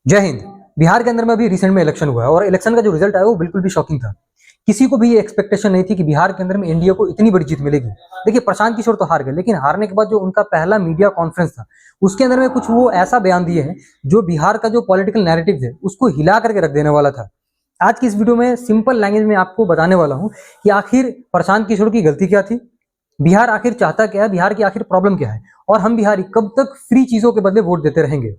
जय हिंद। बिहार के अंदर में अभी रिसेंट में इलेक्शन हुआ है और इलेक्शन का जो रिजल्ट आया वो बिल्कुल भी शॉकिंग था। किसी को भी ये एक्सपेक्टेशन नहीं थी कि बिहार के अंदर में एनडीए को इतनी बड़ी जीत मिलेगी। देखिए, प्रशांत किशोर तो हार गए, लेकिन हारने के बाद जो उनका पहला मीडिया कॉन्फ्रेंस था उसके अंदर में कुछ वो ऐसा बयान दिए हैं जो बिहार का जो पॉलिटिकल नैरेटिव है उसको हिला करके रख देने वाला था। आज की इस वीडियो में सिंपल लैंग्वेज में आपको बताने वाला हूं कि आखिर प्रशांत किशोर की गलती क्या थी, बिहार आखिर चाहता क्या है, बिहार की आखिर प्रॉब्लम क्या है, और हम बिहारी कब तक फ्री चीजों के बदले वोट देते रहेंगे।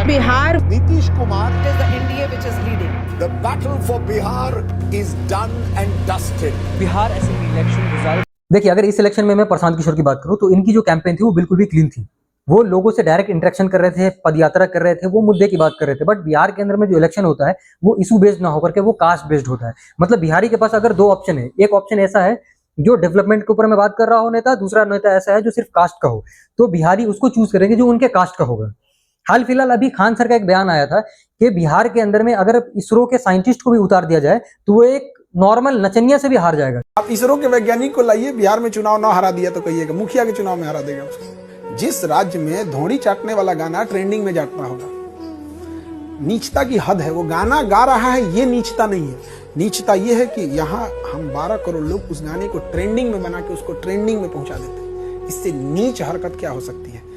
Bihar Nitish Kumar, is the NDA which is leading. the battle for Bihar is done and dusted. Bihar assembly election result. देखिए, अगर इस इलेक्शन में मैं प्रशांत किशोर की बात करूं तो इनकी जो कैंपेन थी वो बिल्कुल भी क्लीन थी। वो लोगों से डायरेक्ट इंटरेक्शन कर रहे थे, पदयात्रा कर रहे थे, वो मुद्दे की बात कर रहे थे। बट बिहार के अंदर में जो इलेक्शन होता है वो इशू बेस्ड ना होकर के वो कास्ट बेस्ड होता है। मतलब बिहारी के पास अगर दो ऑप्शन है, एक ऑप्शन ऐसा है जो डेवलपमेंट के ऊपर मैं बात कर रहा हूं नेता, दूसरा नेता ऐसा है जो सिर्फ कास्ट का हो, तो बिहारी उसको चूज करेंगे जो उनके कास्ट का होगा। हाल फिलहाल अभी खान सर का एक बयान आया था कि बिहार के अंदर में अगर इसरो के साइंटिस्ट को भी उतार दिया जाए तो वो एक नॉर्मल नचनिया से भी हार जाएगा। आप इसरो के वैज्ञानिक को लाइए, बिहार में चुनाव ना हरा दिया तो कहिएगा मुखिया के चुनाव में हरा देगा उसको। जिस राज्य में धोनी चाटने वाला गाना ट्रेंडिंग में जाता होगा, नीचता की हद है। वो गाना गा रहा है, ये नीचता नहीं है। नीचता ये है कि यहाँ हम 12 करोड़ लोग उस गाने को ट्रेंडिंग में बना के उसको ट्रेंडिंग में पहुंचा देते हैं। इससे नीच हरकत क्या हो सकती है।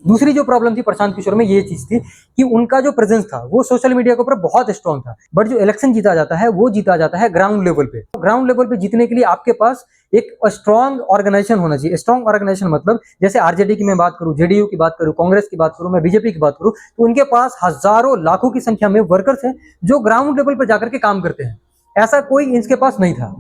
दूसरी जो प्रॉब्लम थी प्रशांत किशोर में ये चीज थी कि उनका जो प्रेजेंस था वो सोशल मीडिया के ऊपर बहुत स्ट्रांग था। बट जो इलेक्शन जीता जाता है वो जीता जाता है ग्राउंड लेवल पे। ग्राउंड लेवल पे जीतने के लिए आपके पास एक स्ट्रांग ऑर्गेनाइजेशन होना चाहिए। स्ट्रांग ऑर्गेनाइजेशन मतलब जैसे आरजेडी की मैं बात करूं, जेडीयू की बात करूं, कांग्रेस की बात करूं, मैं बीजेपी की बात करूं, तो उनके पास हजारों लाखों की संख्या में वर्कर्स हैं जो ग्राउंड लेवल पर जाकर के काम करते हैं। ऐसा कोई इनके पास नहीं था।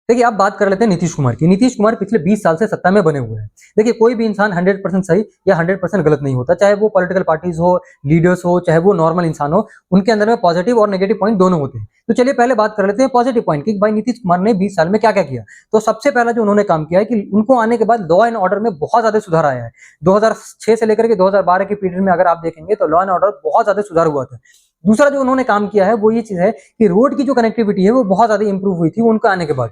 देखिए, अब बात कर लेते हैं नीतीश कुमार की। नीतीश कुमार पिछले 20 साल से सत्ता में बने हुए हैं। देखिए, कोई भी इंसान 100% सही या 100% गलत नहीं होता, चाहे वो पॉलिटिकल पार्टीज हो, लीडर्स हो, चाहे वो नॉर्मल इंसान हो, उनके अंदर में पॉजिटिव और नेगेटिव पॉइंट दोनों होते हैं। तो चलिए पहले बात कर लेते हैं पॉजिटिव पॉइंट की भाई नीतीश कुमार ने 20 साल में क्या क्या किया। तो सबसे पहला जो उन्होंने काम किया है कि उनको आने के बाद लॉ एंड ऑर्डर में बहुत ज्यादा सुधार आया है। 2006 से लेकर के 2012 के पीरियड में अगर आप देखेंगे तो लॉ एंड ऑर्डर बहुत ज्यादा सुधार हुआ था। दूसरा जो उन्होंने काम किया है वो ये चीज है कि रोड की जो कनेक्टिविटी है वो बहुत ज्यादा इंप्रूव हुई थी उनका आने के बाद।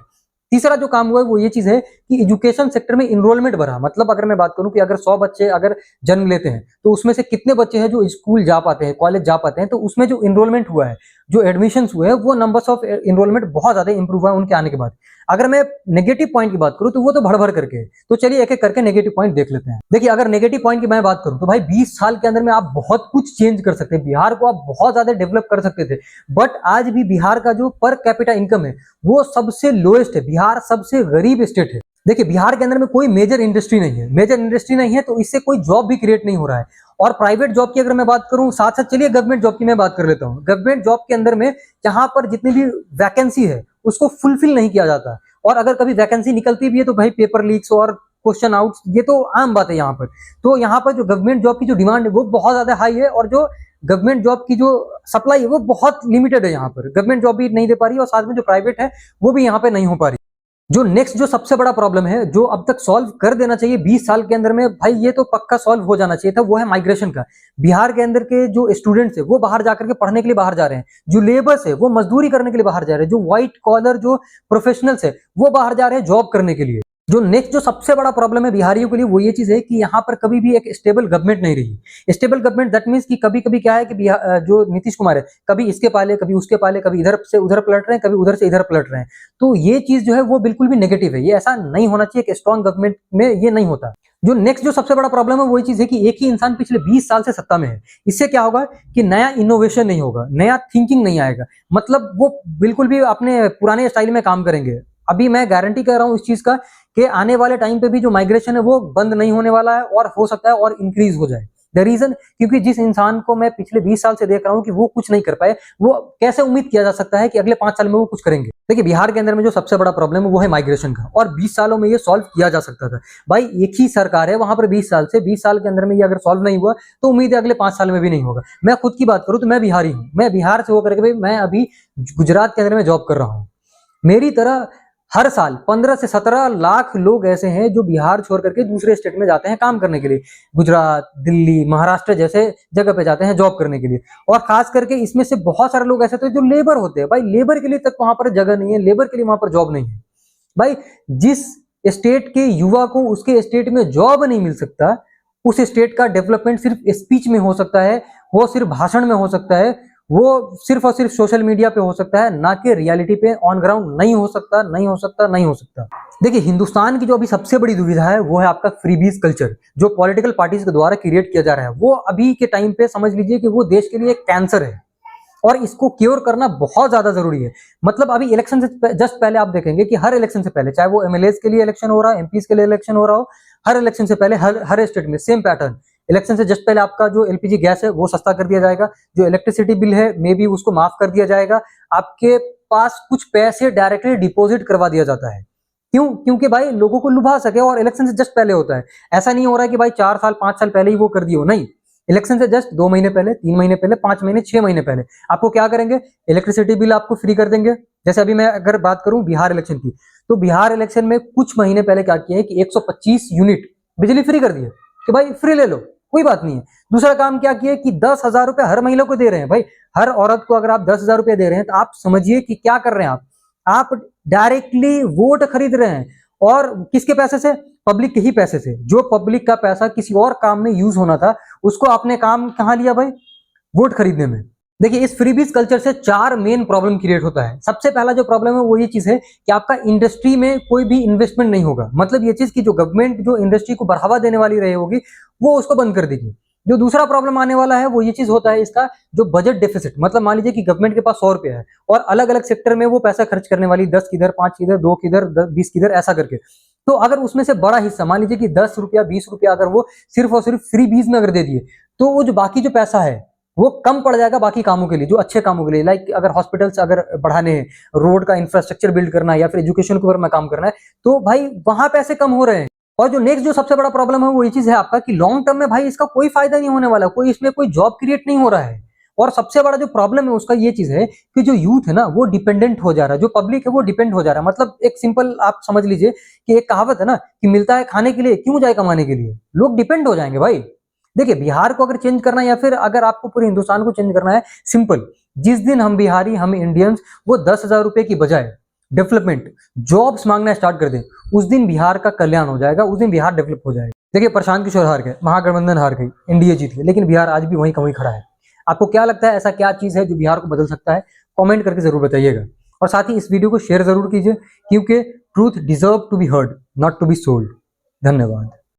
तीसरा जो काम हुआ है वो ये चीज है कि एजुकेशन सेक्टर में इनरोलमेंट बढ़ा। मतलब अगर मैं बात करूं कि अगर 100 बच्चे अगर जन्म लेते हैं तो उसमें से कितने बच्चे हैं जो स्कूल जा पाते हैं, कॉलेज जा पाते हैं, तो उसमें जो इनरोलमेंट हुआ है, जो एडमिशंस हुए हैं, वो नंबर्स ऑफ इनरोलमेंट बहुत ज्यादा इंप्रूव हुआ है उनके आने के बाद। अगर मैं नेगेटिव पॉइंट की बात करूं तो वो तो भर करके है। तो चलिए एक एक करके नेगेटिव पॉइंट देख लेते हैं। देखिए, अगर नेगेटिव पॉइंट की मैं बात करूं तो भाई 20 साल के अंदर में आप बहुत कुछ चेंज कर सकते हैं, बिहार को आप बहुत ज्यादा डेवलप कर सकते थे। बट आज भी बिहार का जो पर कैपिटा इनकम है वो सबसे लोएस्ट है। बिहार सबसे गरीब स्टेट है। देखिए, बिहार के अंदर में कोई मेजर इंडस्ट्री नहीं है। मेजर इंडस्ट्री नहीं है तो इससे कोई जॉब भी क्रिएट नहीं हो रहा है। और प्राइवेट जॉब की अगर मैं बात करूं, साथ साथ चलिए गवर्नमेंट जॉब की मैं बात कर लेता हूं। गवर्नमेंट जॉब के अंदर में जहां पर जितनी भी वैकेंसी है उसको फुलफिल नहीं किया जाता, और अगर कभी वैकेंसी निकलती भी है तो भाई पेपर लीक्स और क्वेश्चन आउट्स, ये तो आम बात है यहाँ पर। तो यहाँ पर जो गवर्नमेंट जॉब की जो डिमांड है वो बहुत ज्यादा हाई है, और जो गवर्नमेंट जॉब की जो सप्लाई है वो बहुत लिमिटेड है। यहाँ पर गवर्नमेंट जॉब भी नहीं दे पा रही है और साथ में जो प्राइवेट है वो भी यहाँ पे नहीं हो पा रही। जो नेक्स्ट जो सबसे बड़ा प्रॉब्लम है जो अब तक सॉल्व कर देना चाहिए 20 साल के अंदर में, भाई ये तो पक्का सॉल्व हो जाना चाहिए था, वो है माइग्रेशन का। बिहार के अंदर के जो स्टूडेंट्स है वो बाहर जाकर के पढ़ने के लिए बाहर जा रहे हैं, जो लेबर्स है वो मजदूरी करने के लिए बाहर जा रहे हैं, जो व्हाइट कॉलर जो प्रोफेशनल्स है वो बाहर जा रहे हैं जॉब करने के लिए। जो नेक्स्ट जो सबसे बड़ा प्रॉब्लम है बिहारियों के लिए वो ये चीज है कि यहाँ पर कभी भी एक स्टेबल गवर्नमेंट नहीं रही। स्टेबल गवर्नमेंट दैट मींस कि कभी कभी क्या है कि जो नीतीश कुमार है कभी इसके पाले कभी उसके पाले, कभी इधर से उधर पलट रहे हैं, कभी उधर से इधर पलट रहे हैं। तो ये चीज जो है वो बिल्कुल भी नेगेटिव है। ये ऐसा नहीं होना चाहिए। कि स्ट्रॉन्ग गवर्नमेंट में ये नहीं होता। जो नेक्स्ट जो सबसे बड़ा प्रॉब्लम है वही चीज है कि एक ही इंसान पिछले 20 साल से सत्ता में है। इससे क्या होगा कि नया इनोवेशन नहीं होगा, नया थिंकिंग नहीं आएगा। मतलब वो बिल्कुल भी अपने पुराने स्टाइल में काम करेंगे। अभी मैं गारंटी कर रहा हूं इस चीज का कि आने वाले टाइम पे भी जो माइग्रेशन है वो बंद नहीं होने वाला है, और हो सकता है और इंक्रीज हो जाए। द रीजन, क्योंकि जिस इंसान को मैं पिछले 20 साल से देख रहा हूं कि वो कुछ नहीं कर पाए, वो कैसे उम्मीद किया जा सकता है कि अगले 5 साल में वो कुछ करेंगे। देखिए, बिहार के अंदर में जो सबसे बड़ा प्रॉब्लम है वो है माइग्रेशन का, और 20 सालों में ये सॉल्व किया जा सकता था। भाई एक ही सरकार है वहां पर 20 साल से, 20 साल के अंदर में ये अगर सॉल्व नहीं हुआ तो उम्मीद है अगले 5 साल में भी नहीं होगा। मैं खुद की बात करूं तो मैं बिहारी हूं। मैं बिहार से होकर के भाई मैं अभी गुजरात के अंदर में जॉब कर रहा हूं। मेरी तरह हर साल 15 से 17 लाख लोग ऐसे हैं जो बिहार छोड़ करके दूसरे स्टेट में जाते हैं काम करने के लिए। गुजरात, दिल्ली, महाराष्ट्र जैसे जगह पे जाते हैं जॉब करने के लिए। और खास करके इसमें से बहुत सारे लोग ऐसे होते हैं जो लेबर होते हैं। भाई लेबर के लिए तक वहां पर जगह नहीं है, लेबर के लिए वहां पर जॉब नहीं है। भाई जिस स्टेट के युवा को उसके स्टेट में जॉब नहीं मिल सकता, उस स्टेट का डेवलपमेंट सिर्फ स्पीच में हो सकता है, वो सिर्फ भाषण में हो सकता है, वो सिर्फ और सिर्फ सोशल मीडिया पे हो सकता है, ना कि रियलिटी पे ऑन ग्राउंड नहीं हो सकता, नहीं हो सकता, नहीं हो सकता। देखिए, हिंदुस्तान की जो अभी सबसे बड़ी दुविधा है वो है आपका फ्रीबीज कल्चर, जो पॉलिटिकल पार्टीज के द्वारा क्रिएट किया जा रहा है। वो अभी के टाइम पे समझ लीजिए कि वो देश के लिए एक कैंसर है और इसको क्योर करना बहुत ज्यादा जरूरी है। मतलब अभी इलेक्शन से जस्ट पहले आप देखेंगे कि हर इलेक्शन से पहले, चाहे वो एमएलएस के लिए इलेक्शन हो रहा है, एमपीज के लिए इलेक्शन हो रहा हो, हर इलेक्शन से पहले हर स्टेट में सेम पैटर्न। इलेक्शन से जस्ट पहले आपका जो एलपीजी गैस है वो सस्ता कर दिया जाएगा, जो इलेक्ट्रिसिटी बिल है मे बी उसको माफ कर दिया जाएगा, आपके पास कुछ पैसे डायरेक्टली डिपॉजिट करवा दिया जाता है। क्यों? क्योंकि भाई लोगों को लुभा सके, और इलेक्शन से जस्ट पहले होता है। ऐसा नहीं हो रहा है कि भाई 4 साल 5 साल पहले ही वो कर दिए हो, नहीं, इलेक्शन से जस्ट 2 महीने पहले, 3 महीने पहले, 5 महीने, 6 महीने पहले आपको क्या करेंगे, इलेक्ट्रिसिटी बिल आपको फ्री कर देंगे। जैसे अभी मैं अगर बात करूं बिहार इलेक्शन की, तो बिहार इलेक्शन में कुछ महीने पहले क्या किया है कि 125 यूनिट बिजली फ्री कर दिए कि भाई फ्री ले लो, कोई बात नहीं है। दूसरा काम क्या किया कि 10,000 रुपए हर महिला को दे रहे हैं। भाई हर औरत को अगर आप 10,000 रुपए दे रहे हैं तो आप समझिए कि क्या कर रहे हैं आप डायरेक्टली वोट खरीद रहे हैं। और किसके पैसे से? पब्लिक के ही पैसे से। जो पब्लिक का पैसा किसी और काम में यूज होना था, उसको आपने काम कहां लिया भाई? वोट खरीदने में। देखिए, इस फ्रीबीज कल्चर से 4 मेन प्रॉब्लम क्रिएट होता है। सबसे पहला जो प्रॉब्लम है वो ये चीज है कि आपका इंडस्ट्री में कोई भी इन्वेस्टमेंट नहीं होगा। मतलब ये चीज कि जो गवर्नमेंट जो इंडस्ट्री को बढ़ावा देने वाली रही होगी वो उसको बंद कर देगी। जो दूसरा प्रॉब्लम आने वाला है वो ये चीज होता है इसका जो बजट डेफिसिट। मतलब मान लीजिए कि गवर्नमेंट के पास 100 रुपया है और अलग अलग सेक्टर में वो पैसा खर्च करने वाली, 10 किधर, 5 किधर, 2 किधर, 20 किधर, ऐसा करके। तो अगर उसमें से बड़ा हिस्सा, मान लीजिए कि 10 रुपया 20 रुपया अगर वो सिर्फ और सिर्फ फ्री बीज में अगर दे दिए, तो वो जो बाकी जो पैसा है वो कम पड़ जाएगा बाकी कामों के लिए, जो अच्छे कामों के लिए। लाइक अगर हॉस्पिटल्स अगर बढ़ाने हैं, रोड का इंफ्रास्ट्रक्चर बिल्ड करना है, या फिर एजुकेशन के ऊपर में काम करना है, तो भाई वहां पैसे कम हो रहे हैं। और जो नेक्स्ट जो सबसे बड़ा प्रॉब्लम है वो ये चीज है आपका कि लॉन्ग टर्म में भाई इसका कोई फायदा नहीं होने वाला, कोई इसमें कोई जॉब क्रिएट नहीं हो रहा है। और सबसे बड़ा जो प्रॉब्लम है उसका ये चीज है कि जो यूथ है ना वो डिपेंडेंट हो जा रहा है, जो पब्लिक है वो डिपेंड हो जा रहा है। मतलब एक सिंपल आप समझ लीजिए कि एक कहावत है ना कि मिलता है खाने के लिए, क्यों जाए कमाने के लिए। लोग डिपेंड हो जाएंगे भाई। देखिए, बिहार को अगर चेंज करना है या फिर अगर आपको पूरे हिंदुस्तान को चेंज करना है, सिंपल, जिस दिन हम बिहारी, हम इंडियंस वो 10,000 रुपए की बजाय डेवलपमेंट जॉब्स मांगना स्टार्ट कर दें, उस दिन बिहार का कल्याण हो जाएगा, उस दिन बिहार डेवलप हो जाएगा। देखिए, प्रशांत किशोर हार गए, महागठबंधन हार गई, एनडीए जीत गई, लेकिन बिहार आज भी वहीं का वहीं खड़ा है। आपको क्या लगता है ऐसा क्या चीज है जो बिहार को बदल सकता है? कमेंट करके जरूर बताइएगा। और साथ ही इस वीडियो को शेयर जरूर कीजिए, क्योंकि truth deserve to be heard, not to be sold. धन्यवाद।